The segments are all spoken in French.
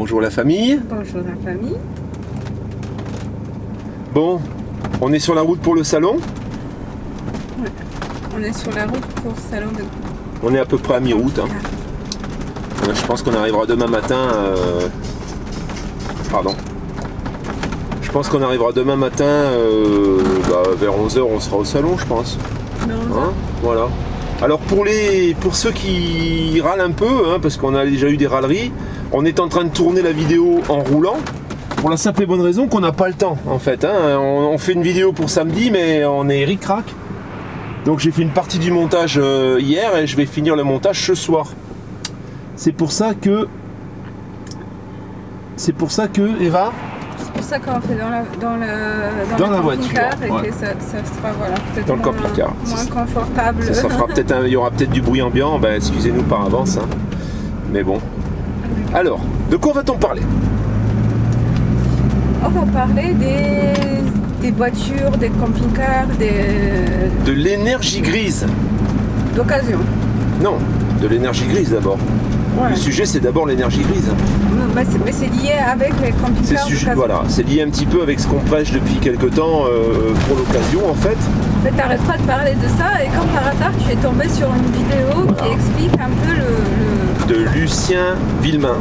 Bonjour la famille. Bonjour la famille. Bon, on est sur la route pour le salon. Ouais. On est sur la route pour le salon de... On est à peu près à mi-route. Hein. Je pense qu'on arrivera demain matin. Pardon. Je pense qu'on arrivera demain matin vers 11h, on sera au salon, je pense. Hein, voilà. Alors pour ceux qui râlent un peu, hein, parce qu'on a déjà eu des râleries, on est en train de tourner la vidéo en roulant. Pour la simple et bonne raison qu'on n'a pas le temps en fait. Hein. On fait une vidéo pour samedi, mais on est ric-rac. Donc j'ai fait une partie du montage hier et je vais finir le montage ce soir. C'est pour ça que Eva. C'est pour ça qu'on fait dans la voiture et ouais. que ça sera peut-être dans le camping-car. moins confortable. Ça fera peut-être il y aura peut-être du bruit ambiant. Ben, excusez-nous par avance. Hein. Mais bon. Alors, de quoi va-t-on parler? On va parler des voitures, des camping-cars, de l'énergie grise. D'occasion. Non, de l'énergie grise d'abord. Ouais. Le sujet, c'est d'abord l'énergie grise. Mais c'est lié avec les camping-cars. Voilà, c'est lié un petit peu avec ce qu'on prêche depuis quelques temps pour l'occasion en fait. En fait, t'arrêtes pas de parler de ça et comme par hasard, tu es tombé sur une vidéo qui explique un peu de Lucien Villemain.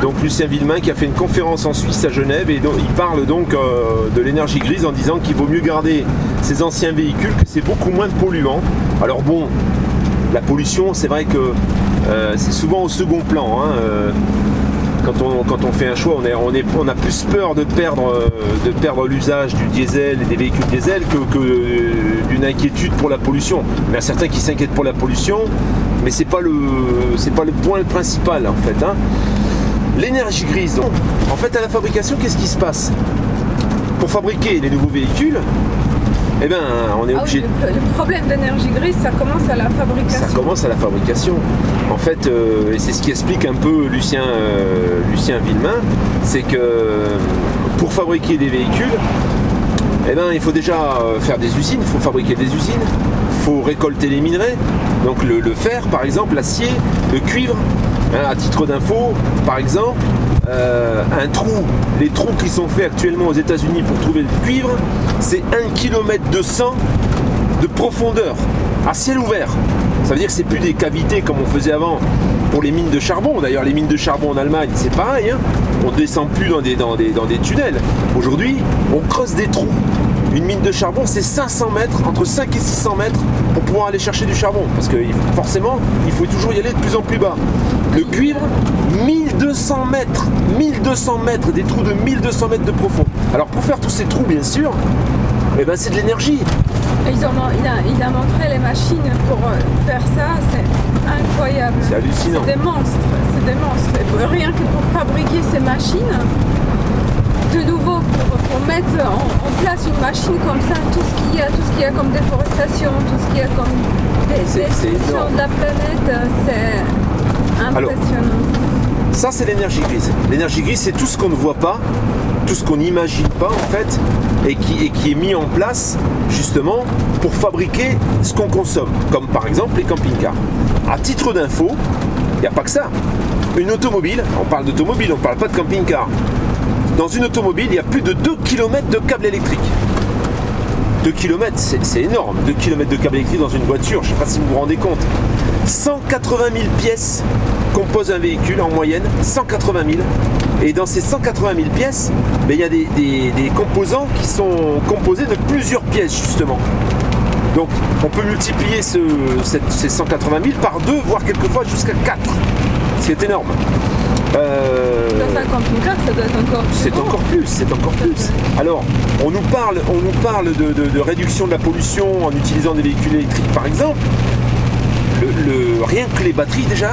Donc Lucien Villemain qui a fait une conférence en Suisse à Genève et donc, il parle donc de l'énergie grise en disant qu'il vaut mieux garder ces anciens véhicules, que c'est beaucoup moins polluant. Alors bon, la pollution, c'est vrai que c'est souvent au second plan. Hein, quand on fait un choix, on a plus peur de perdre l'usage du diesel et des véhicules diesel que d'une inquiétude pour la pollution. Il y en a certains qui s'inquiètent pour la pollution, mais c'est pas le point principal en fait. Hein. L'énergie grise, donc, en fait à la fabrication, qu'est-ce qui se passe? Pour fabriquer les nouveaux véhicules, eh ben, on est obligé. Le problème d'énergie grise, ça commence à la fabrication. Ça commence à la fabrication. En fait, et c'est ce qui explique un peu Lucien Villemain, c'est que pour fabriquer des véhicules, eh ben, il faut déjà faire des usines, il faut fabriquer des usines, il faut récolter les minerais, donc le fer par exemple, l'acier, le cuivre. Hein, à titre d'info, par exemple, les trous qui sont faits actuellement aux États-Unis pour trouver le cuivre, c'est 1,2 km de profondeur, à ciel ouvert. Ça veut dire que c'est plus des cavités comme on faisait avant pour les mines de charbon. D'ailleurs, les mines de charbon en Allemagne, c'est pareil. Hein. On ne descend plus dans des tunnels. Aujourd'hui, on creuse des trous. Une mine de charbon, c'est 500 mètres, entre 5 et 600 mètres pour pouvoir aller chercher du charbon. Parce que forcément, il faut toujours y aller de plus en plus bas. Le cuivre, 1200 mètres. 1200 mètres, des trous de 1200 mètres de profond. Alors pour faire tous ces trous, bien sûr, eh ben, c'est de l'énergie. Il a montré les machines pour faire ça, c'est incroyable. C'est hallucinant. C'est des monstres. Et rien que pour fabriquer ces machines, de nouveau, pour mettre en place une machine comme ça, tout ce qu'il y a comme déforestation, tout ce qu'il y a comme destruction de la planète, c'est impressionnant. Alors, ça c'est l'énergie grise. L'énergie grise, c'est tout ce qu'on ne voit pas, tout ce qu'on n'imagine pas en fait, et qui est mis en place justement pour fabriquer ce qu'on consomme, comme par exemple les camping-cars. À titre d'info, il n'y a pas que ça. Une automobile, on parle d'automobile, on ne parle pas de camping-car. Dans une automobile, il y a plus de 2 km de câbles électriques. 2 km, c'est énorme. 2 km de câbles électriques dans une voiture, je ne sais pas si vous vous rendez compte. 180 000 pièces composent un véhicule en moyenne, 180 000. Et dans ces 180 000 pièces, il y a des composants qui sont composés de plusieurs pièces justement. Donc on peut multiplier ces 180 000 par 2, voire quelquefois jusqu'à 4. C'est énorme. Dans un camping-car, ça doit être encore plus. C'est encore plus. Alors, on nous parle de réduction de la pollution en utilisant des véhicules électriques, par exemple. Rien que les batteries, déjà,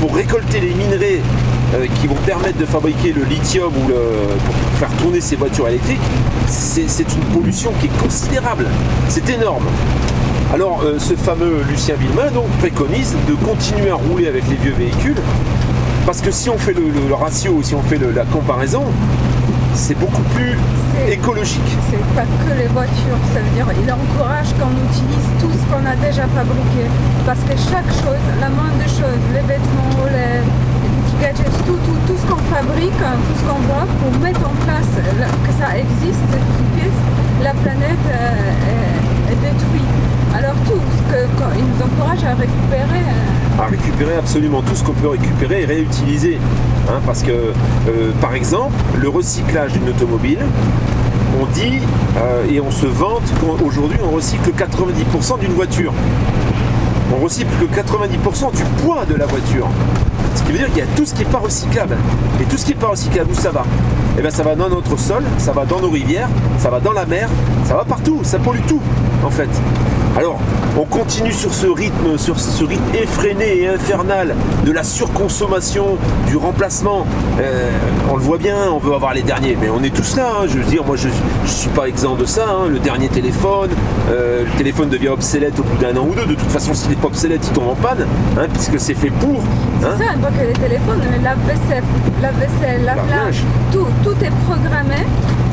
pour récolter les minerais qui vont permettre de fabriquer le lithium ou pour faire tourner ces voitures électriques, c'est une pollution qui est considérable. C'est énorme. Alors, ce fameux Lucien Villemain donc, préconise de continuer à rouler avec les vieux véhicules. Parce que si on fait le ratio, si on fait la comparaison, c'est beaucoup plus écologique. C'est pas que les voitures, ça veut dire il encourage qu'on utilise tout ce qu'on a déjà fabriqué. Parce que chaque chose, la moindre des choses, les vêtements, les gadgets, tout ce qu'on fabrique, tout ce qu'on voit pour mettre en place que ça existe, cette pièce, la planète est détruite. Alors tout ce qu'il nous encourage à récupérer. À récupérer absolument tout ce qu'on peut récupérer et réutiliser. Hein, parce que, par exemple, le recyclage d'une automobile, on dit et on se vante qu'aujourd'hui on recycle 90% d'une voiture. On recycle que 90% du poids de la voiture. Ce qui veut dire qu'il y a tout ce qui n'est pas recyclable. Et tout ce qui n'est pas recyclable, où ça va? Eh bien ça va dans notre sol, ça va dans nos rivières, ça va dans la mer, ça va partout, ça pollue tout en fait. Alors, on continue sur ce rythme effréné et infernal de la surconsommation, du remplacement. On le voit bien, on veut avoir les derniers, mais on est tous là. Hein. Je veux dire, moi je suis pas exempt de ça. Hein. Le dernier téléphone, le téléphone devient obsolète au bout d'un an ou deux. De toute façon, s'il n'est pas obsolète, il tombe en panne, hein, puisque c'est fait pour. Hein. C'est ça, pas que les téléphones, mais la vaisselle, la plage, tout est programmé.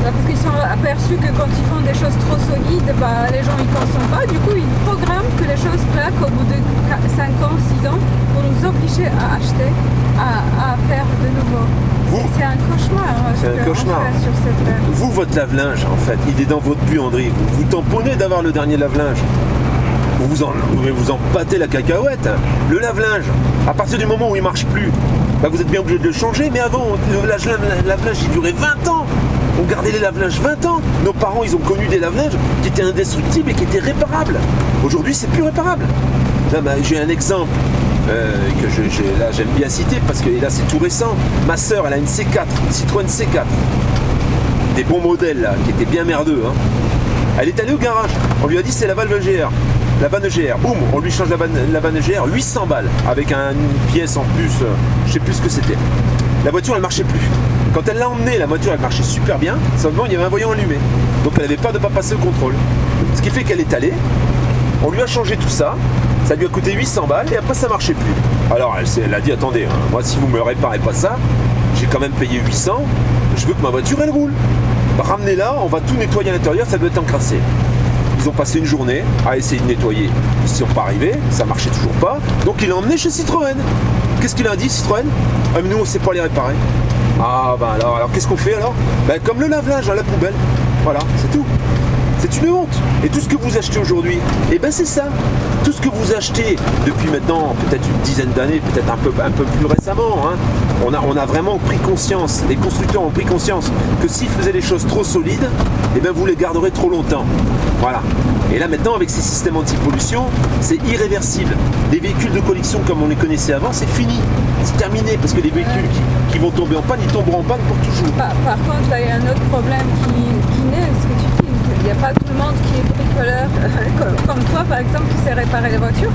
Parce qu'ils sont aperçus que quand ils font des choses trop solides, bah, les gens ils consomment pas. Du coup, ils programment que les choses claquent au bout de 5 ans, 6 ans pour nous obliger à acheter, à faire de nouveau. C'est un cauchemar. C'est un cauchemar. Sur cette terre. Vous, votre lave-linge, en fait, il est dans votre buanderie. Vous tamponnez d'avoir le dernier lave-linge. Vous vous en pâtez la cacahuète. Le lave-linge, à partir du moment où il ne marche plus, bah, vous êtes bien obligé de le changer. Mais avant, le lave-linge, il durait 20 ans. On gardait les lave-linges 20 ans. Nos parents, ils ont connu des lave-linges qui étaient indestructibles et qui étaient réparables. Aujourd'hui, c'est plus réparable. Là, bah, j'ai un exemple que là, j'aime bien citer parce que là, c'est tout récent. Ma sœur, elle a une C4, une Citroën C4. Des bons modèles, là, qui étaient bien merdeux. Hein. Elle est allée au garage. On lui a dit, c'est la vanne EGR. La vanne EGR. Boum, on lui change la vanne EGR. 800 balles. Avec une pièce en plus. Je sais plus ce que c'était. La voiture, elle marchait plus. Quand elle l'a emmenée, la voiture, elle marchait super bien. Seulement, il y avait un voyant allumé. Donc, elle n'avait peur de ne pas passer le contrôle. Ce qui fait qu'elle est allée. On lui a changé tout ça. Ça lui a coûté 800 balles et après, ça marchait plus. Alors, elle a dit, attendez, hein, moi, si vous ne me réparez pas ça, j'ai quand même payé 800. Je veux que ma voiture, elle roule. Bah, ramenez-la, on va tout nettoyer à l'intérieur, ça doit être encrassé. Ils ont passé une journée à essayer de nettoyer. Ils ne sont pas arrivés, ça marchait toujours pas. Donc, il l'a emmené chez Citroën. Qu'est-ce qu'il a dit, Citroën? Ah, mais nous, on ne sait pas les réparer. Ah bah alors qu'est-ce qu'on fait alors? Bah, comme le lave-linge à la poubelle. Voilà, c'est tout. C'est une honte. Et tout ce que vous achetez aujourd'hui, eh ben c'est ça. Tout ce que vous achetez depuis maintenant peut-être une dizaine d'années, peut-être un peu plus récemment, hein, on a vraiment pris conscience, les constructeurs ont pris conscience que s'ils faisaient les choses trop solides, eh ben vous les garderez trop longtemps. Voilà. Et là maintenant avec ces systèmes anti-pollution, c'est irréversible. Les véhicules de collection comme on les connaissait avant, c'est fini. C'est terminé parce que les véhicules qui vont tomber en panne, ils tomberont en panne pour toujours. Par contre, là, il y a un autre problème qui naît, ce que tu dis. Il n'y a pas tout le monde qui est bricoleur, comme toi par exemple, qui sait réparer les voitures.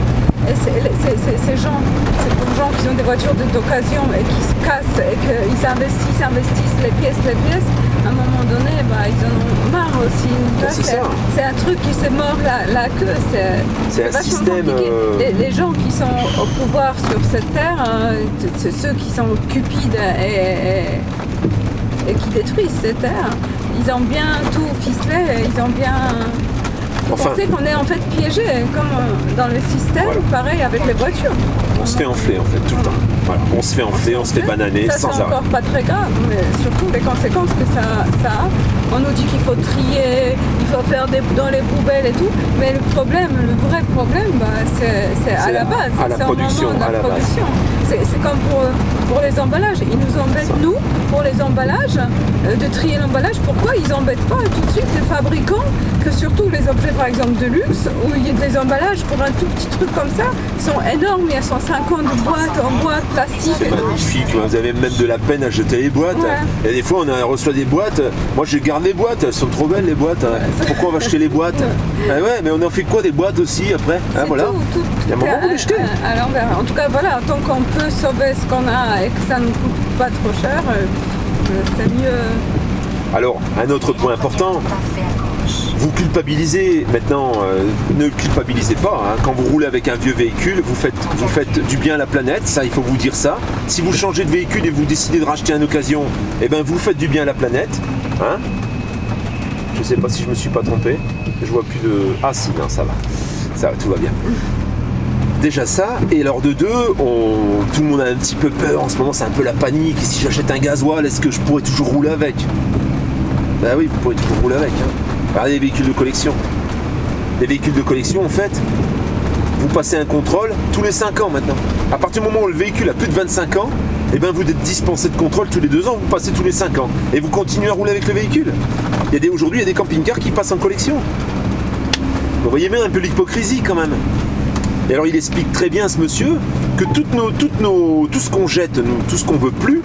Et ces gens qui ont des voitures d'occasion et qui se cassent et qu'ils investissent les pièces, à un moment donné, bah, ils en ont marre aussi. C'est un truc qui s'est mort la queue. C'est un système. Les gens qui sont au pouvoir sur cette terre, c'est ceux qui sont cupides et qui détruisent cette terre. Ils ont bien tout ficelé, ils ont bien pensé qu'on est en fait piégé, comme dans le système, voilà. Pareil avec les voitures. On se fait enfler en fait tout le temps. Voilà. On se fait enfler, on se fait bananer ça, sans arrêt. C'est encore pas très grave, mais surtout les conséquences que ça a. On nous dit qu'il faut trier, il faut faire dans les poubelles et tout, mais le vrai problème, bah, c'est à la base. À la production. C'est comme pour les emballages. Ils nous embêtent, nous, pour les emballages, de trier l'emballage. Pourquoi ils n'embêtent pas tout de suite les fabricants, que surtout les objets par exemple de luxe, où il y a des emballages pour un tout petit truc comme ça, sont énormes, il y a 150 boîtes en boîte plastique. C'est magnifique, vous avez même de la peine à jeter les boîtes. Ouais. Et des fois on reçoit des boîtes, moi je garde les boîtes, elles sont trop belles les boîtes. Pourquoi on va acheter les boîtes? Ah ouais, mais on en fait quoi des boîtes aussi après? Hein, voilà. Il y a un moment où vous les jetez. En tout cas voilà, tant qu'on peut sauver ce qu'on a et que ça ne nous coûte pas trop cher, c'est mieux. Alors, un autre point important, vous culpabilisez maintenant, ne culpabilisez pas, hein. Quand vous roulez avec un vieux véhicule, vous faites du bien à la planète, ça il faut vous dire ça. Si vous changez de véhicule et vous décidez de racheter une occasion, eh ben vous faites du bien à la planète. Hein. Je sais pas si je me suis pas trompé, je vois plus de... Ah si, non, ça va, tout va bien. déjà ça, et alors de deux, tout le monde a un petit peu peur en ce moment, c'est un peu la panique. Si j'achète un gasoil, est-ce que je pourrais toujours rouler avec? Bah oui, vous pourrez toujours rouler avec. Regardez les véhicules de collection. Les véhicules de collection, en fait, vous passez un contrôle tous les 5 ans maintenant. À partir du moment où le véhicule a plus de 25 ans, eh ben vous êtes dispensé de contrôle tous les 2 ans, vous passez tous les 5 ans. Et vous continuez à rouler avec le véhicule. Aujourd'hui, il y a des camping-cars qui passent en collection. Vous voyez bien un peu l'hypocrisie quand même. Et alors il explique très bien, ce monsieur, que tout ce qu'on jette, tout ce qu'on veut plus,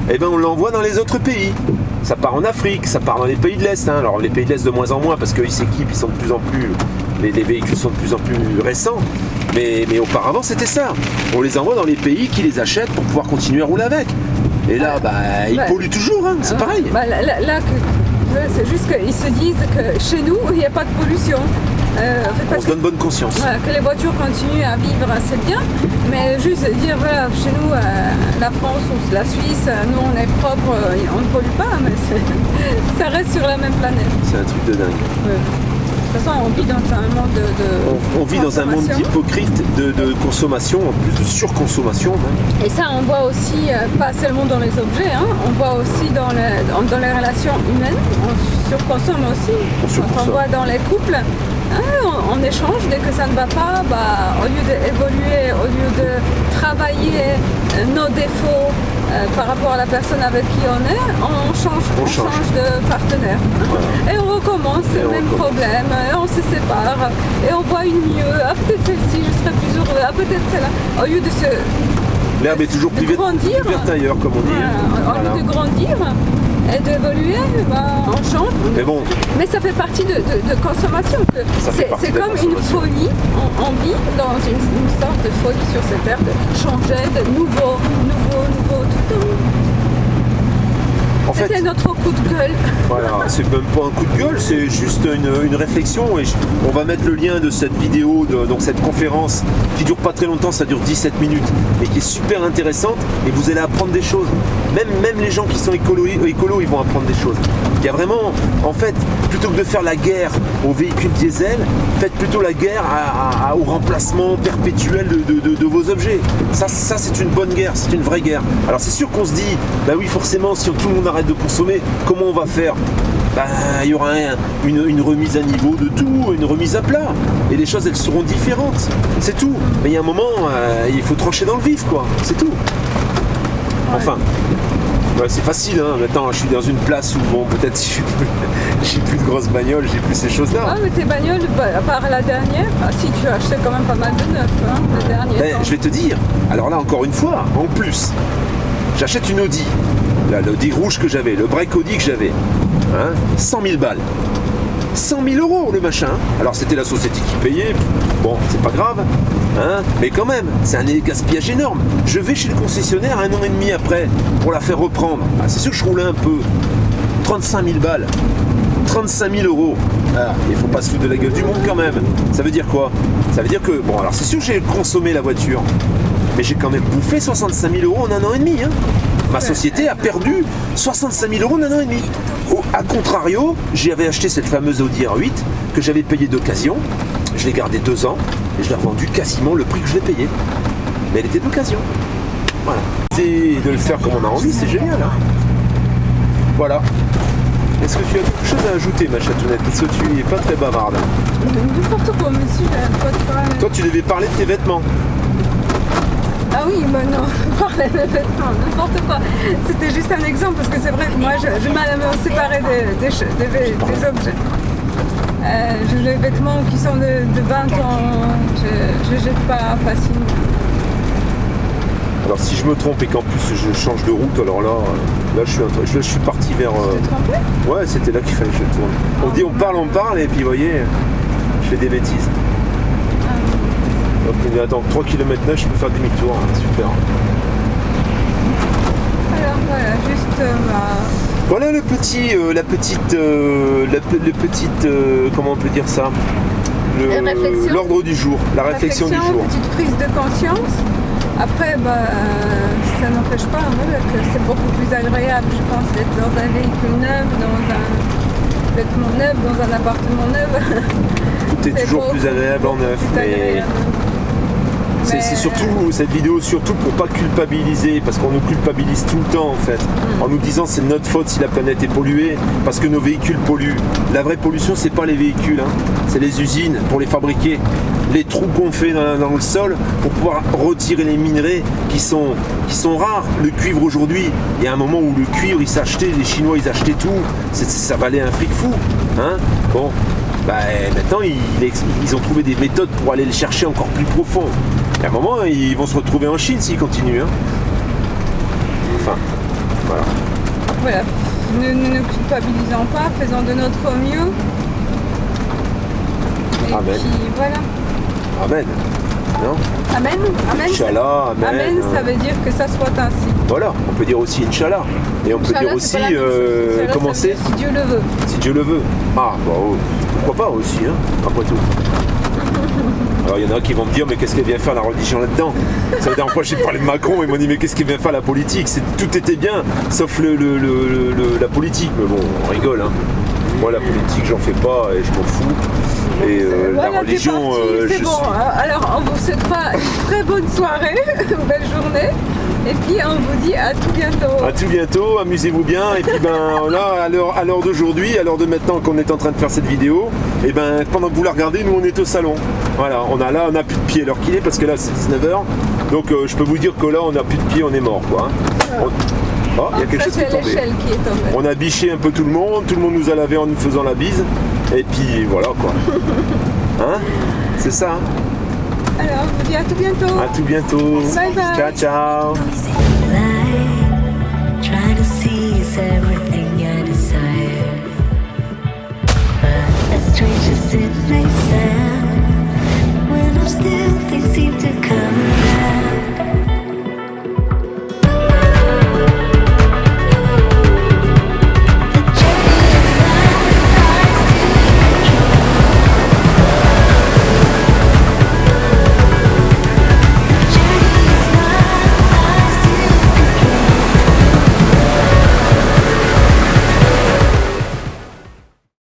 eh ben on l'envoie dans les autres pays. Ça part en Afrique, ça part dans les pays de l'Est. Alors les pays de l'Est de moins en moins parce qu'ils s'équipent, ils sont de plus en plus, les véhicules sont de plus en plus récents. Mais auparavant c'était ça. On les envoie dans les pays qui les achètent pour pouvoir continuer à rouler avec. Et là, ils polluent toujours, c'est pareil. C'est juste qu'ils se disent que chez nous, il n'y a pas de pollution. On se donne bonne conscience. Que les voitures continuent à vivre, c'est bien. Mais juste dire, voilà, chez nous, la France ou la Suisse, nous on est propre, on ne pollue pas, mais ça reste sur la même planète. C'est un truc de dingue. De toute façon, on vit dans un monde on vit dans un monde hypocrite de consommation, en plus de surconsommation. Même. Et ça, on voit aussi, pas seulement dans les objets, on voit aussi dans les relations humaines. On surconsomme aussi. On voit dans les couples, on échange dès que ça ne va pas, au lieu d'évoluer, au lieu de travailler nos défauts par rapport à la personne avec qui on est, on change de partenaire. Voilà. Et on recommence le même problème, et on se sépare, et on voit une mieux. Ah, peut-être celle-ci, je serais plus heureux. Ah, peut-être celle-là. Au lieu de se... L'herbe est toujours plus verte ailleurs, comme on dit. Voilà. Au lieu de grandir et d'évoluer, on change. Mais ça fait partie de consommation. C'est comme une folie. On vit dans une sorte de folie sur cette terre, de changer, de nouveau, tout le temps. C'était notre coup de gueule. Voilà, c'est même pas un coup de gueule, c'est juste une réflexion. Et on va mettre le lien de cette vidéo, donc cette conférence qui dure pas très longtemps, ça dure 17 minutes, et qui est super intéressante. Et vous allez apprendre des choses. Même les gens qui sont écolos, ils vont apprendre des choses. Il y a vraiment, en fait, plutôt que de faire la guerre aux véhicules diesel, faites plutôt la guerre au remplacement perpétuel de vos objets. Ça c'est une bonne guerre, c'est une vraie guerre. Alors c'est sûr qu'on se dit, bah oui, forcément, si tout le monde arrête de consommer, comment on va faire? Il y aura une remise à niveau de tout, une remise à plat. Et les choses, elles seront différentes. C'est tout. Mais il y a un moment, il faut trancher dans le vif, quoi. C'est tout. Enfin. Ouais, c'est facile, maintenant je suis dans une place où peut-être si j'ai plus de grosses bagnoles, j'ai plus ces choses-là. Ah mais tes bagnoles, à part la dernière, si tu as acheté quand même pas mal de neuf, la dernière. Je vais te dire, alors là encore une fois, en plus, j'achète une Audi, l'Audi rouge que j'avais, le break Audi que j'avais, 100 000 balles. 100 000 € le machin. Alors c'était la société qui payait, bon c'est pas grave, mais quand même, c'est un gaspillage énorme. Je vais chez le concessionnaire 1 an et demi après pour la faire reprendre. C'est sûr que je roulais un peu. 35 000 balles. 35 000 €. Il faut pas se foutre de la gueule du monde quand même. Ça veut dire quoi? Ça veut dire que, alors c'est sûr que j'ai consommé la voiture, mais j'ai quand même bouffé 65 000 € en 1 an et demi. Ma société a perdu 65 000 € en 1 an et demi. A contrario, j'avais acheté cette fameuse Audi R8 que j'avais payée d'occasion. Je l'ai gardée 2 ans et je l'ai revendue quasiment le prix que je l'ai payé. Mais elle était d'occasion. Voilà. C'est de le faire comme on a envie, c'est génial. Voilà. Est-ce que tu as quelque chose à ajouter, ma chatounette? Parce que tu n'es pas très bavarde. N'importe quoi, monsieur. Toi, tu devais parler de tes vêtements. Ah oui, non, parler de vêtements, n'importe quoi. C'était juste un exemple parce que c'est vrai que moi, j'ai mal à me séparer des objets. J'ai des vêtements qui sont de 20 ans, je ne jette pas facilement. Alors si je me trompe et qu'en plus je change de route, alors là je suis parti vers... Tu t'es trompé? Ouais, c'était là qu'il fallait que je tourne. On parle et puis vous voyez, je fais des bêtises. Donc attends, 3 km là, je peux faire demi-tour, super. Alors voilà, juste voilà la petite, comment on peut dire ça? L'ordre du jour, la réflexion du jour. Petite prise de conscience. Après, ça n'empêche pas que c'est beaucoup plus agréable, je pense, d'être dans un véhicule neuf, dans un vêtement neuf, dans un appartement neuf. Tout est toujours plus agréable en neuf. C'est surtout cette vidéo, surtout pour pas culpabiliser, parce qu'on nous culpabilise tout le temps en fait, en nous disant c'est notre faute si la planète est polluée, parce que nos véhicules polluent. La vraie pollution, c'est pas les véhicules, hein. C'est les usines pour les fabriquer, les trous qu'on fait dans le sol pour pouvoir retirer les minerais qui sont rares. Le cuivre aujourd'hui, il y a un moment où le cuivre il s'achetait, les Chinois ils achetaient tout, ça valait un fric fou, hein. Bon. Bah, maintenant, ils ont trouvé des méthodes pour aller le chercher encore plus profond. Et à un moment, ils vont se retrouver en Chine s'ils continuent. Hein. Enfin, voilà. Voilà. Ne culpabilisons pas, faisons de notre mieux. Et Amen. puis voilà. Amen. Non? Amen. Amen. Inch'Allah, amen. Amen, ça veut dire que ça soit ainsi. Voilà, on peut dire aussi Inch'Allah. Et on peut dire aussi, comment c'est? Si Dieu le veut. Si Dieu le veut. Ah, bah, pourquoi pas aussi, hein, après tout. Alors il y en a qui vont me dire mais qu'est-ce qu'elle vient faire la religion là-dedans? Ça veut dire fois j'ai parlé de Macron, ils m'ont dit mais qu'est-ce qu'elle vient faire la politique? Tout était bien, sauf la politique. Mais bon, on rigole, hein. Moi la politique j'en fais pas et je m'en fous. Et voilà, la religion, c'est bon. Alors on vous souhaitera une très bonne soirée, une belle journée. Et puis on vous dit à tout bientôt. À tout bientôt, amusez-vous bien. Et puis ben là, à l'heure d'aujourd'hui, à l'heure de maintenant qu'on est en train de faire cette vidéo, et ben pendant que vous la regardez, nous on est au salon. Voilà, on a plus de pied à l'heure qu'il est parce que là c'est 19h. Donc je peux vous dire que là on a plus de pied, on est mort quoi. Hein. Oh, il y a quelque chose qui est tombé. L'échelle qui est tombée. On a biché un peu tout le monde nous a lavé en nous faisant la bise. Et puis voilà quoi. Hein? C'est ça. Hein? Alors, on vous dit à tout bientôt. À tout bientôt. Bye bye. Ciao ciao.